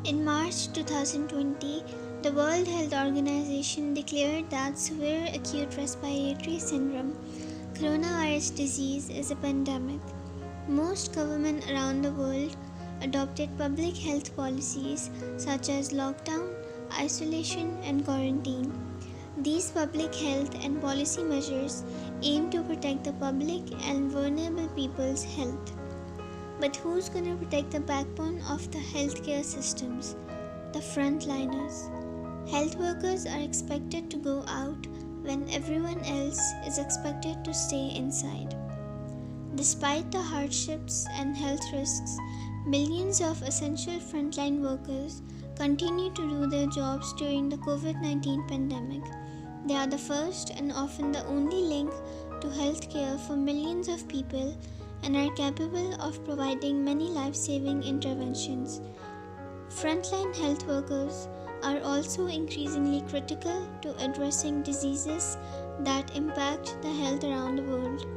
In March 2020, the World Health Organization declared that severe acute respiratory syndrome, coronavirus disease, is a pandemic. Most governments around the world adopted public health policies such as lockdown, isolation, and quarantine. These public health and policy measures aim to protect the public and vulnerable people's health. But who's going to protect the backbone of the healthcare systems? The frontliners. Health workers are expected to go out when everyone else is expected to stay inside. Despite the hardships and health risks, millions of essential frontline workers continue to do their jobs during the COVID-19 pandemic. They are the first and often the only link to healthcare for millions of people and are capable of providing many life-saving interventions. Frontline health workers are also increasingly critical to addressing diseases that impact the health around the world.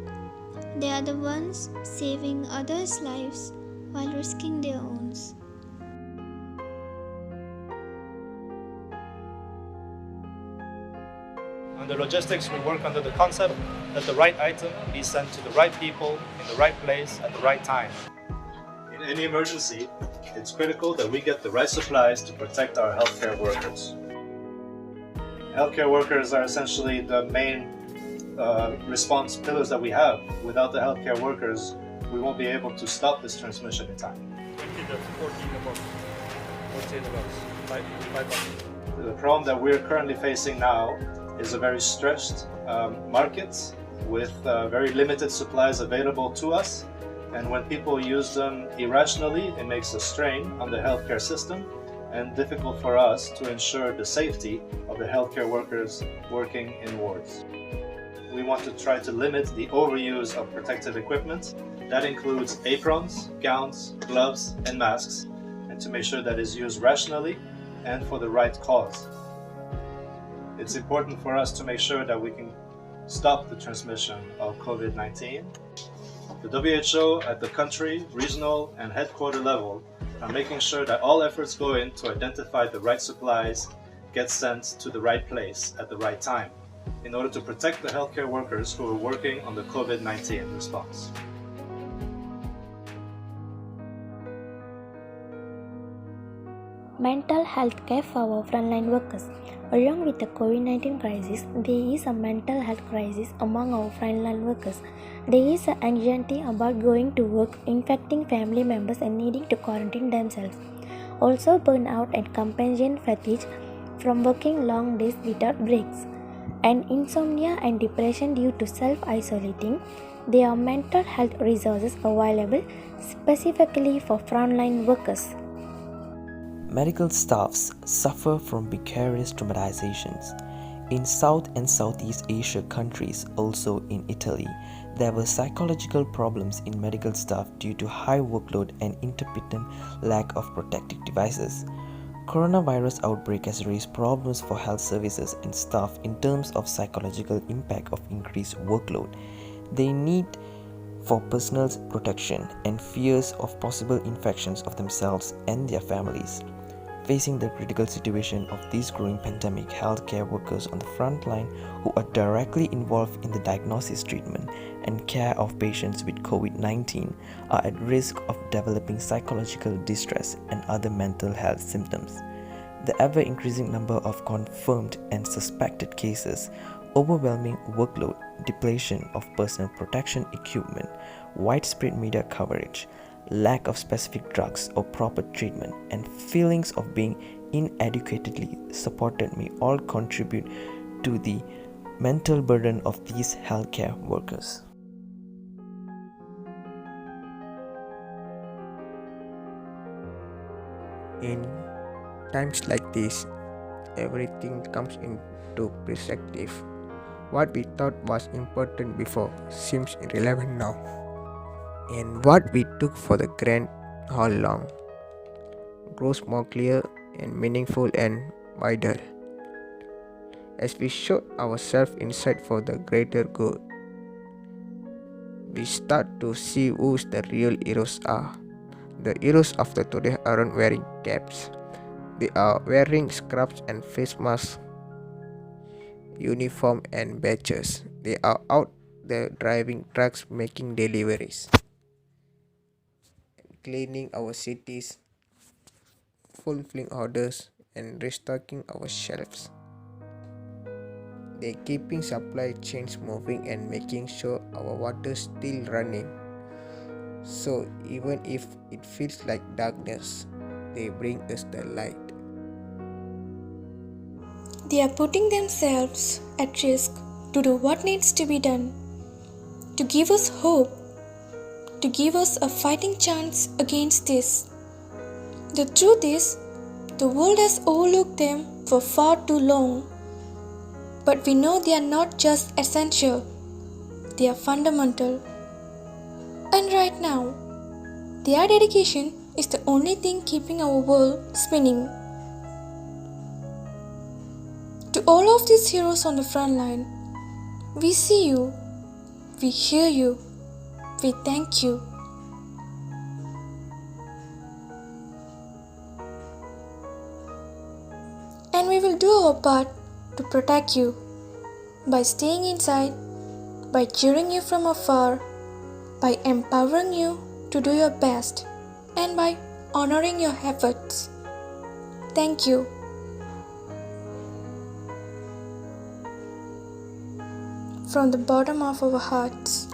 They are the ones saving others' lives while risking their own. Under logistics, we work under the concept that the right item be sent to the right people in the right place at the right time. In any emergency, it's critical that we get the right supplies to protect our healthcare workers. Healthcare workers are essentially the main response pillars that we have. Without the healthcare workers, we won't be able to stop this transmission in time. 14 above. 14 above. The problem that we're currently facing now is a very stretched market with very limited supplies available to us. And when people use them irrationally, it makes a strain on the healthcare system and difficult for us to ensure the safety of the healthcare workers working in wards. We want to try to limit the overuse of protective equipment. That includes aprons, gowns, gloves, and masks, and to make sure that it's used rationally and for the right cause. It's important for us to make sure that we can stop the transmission of COVID-19. The WHO at the country, regional, and headquarter level are making sure that all efforts go in to identify the right supplies get sent to the right place at the right time in order to protect the healthcare workers who are working on the COVID-19 response. Mental health care for our frontline workers. Along with the COVID-19 crisis, there is a mental health crisis among our frontline workers. There is an anxiety about going to work, infecting family members, and needing to quarantine themselves. Also, burnout and companion fatigue from working long days without breaks, and insomnia and depression due to self-isolating. There are mental health resources available specifically for frontline workers. Medical staffs suffer from vicarious traumatizations. In South and Southeast Asia countries, also in Italy, there were psychological problems in medical staff due to high workload and intermittent lack of protective devices. Coronavirus outbreak has raised problems for health services and staff in terms of psychological impact of increased workload. They need for personal protection and fears of possible infections of themselves and their families. Facing the critical situation of this growing pandemic, healthcare workers on the front line who are directly involved in the diagnosis, treatment, and care of patients with COVID-19 are at risk of developing psychological distress and other mental health symptoms. The ever-increasing number of confirmed and suspected cases, overwhelming workload, depletion of personal protection equipment, widespread media coverage, lack of specific drugs or proper treatment, and feelings of being inadequately supported may all contribute to the mental burden of these healthcare workers. In times like this, everything comes into perspective. What we thought was important before seems irrelevant now, and what we took for granted all along grows more clear and meaningful and wider as we show ourselves inside for the greater good. We start to see who the real heroes are. The heroes of the today aren't wearing caps, They are wearing scrubs and face masks, uniform and badges. They are out there driving trucks, making deliveries, cleaning our cities, fulfilling orders, and restocking our shelves. They're keeping supply chains moving and making sure our water's still running. So even if it feels like darkness, they bring us the light. They are putting themselves at risk to do what needs to be done, to give us hope, to give us a fighting chance against this. The truth is, the world has overlooked them for far too long. But we know they are not just essential, they are fundamental. And right now, their dedication is the only thing keeping our world spinning. To all of these heroes on the front line, we see you, we hear you, we thank you. And we will do our part to protect you by staying inside, by cheering you from afar, by empowering you to do your best, and by honoring your efforts. Thank you. From the bottom of our hearts.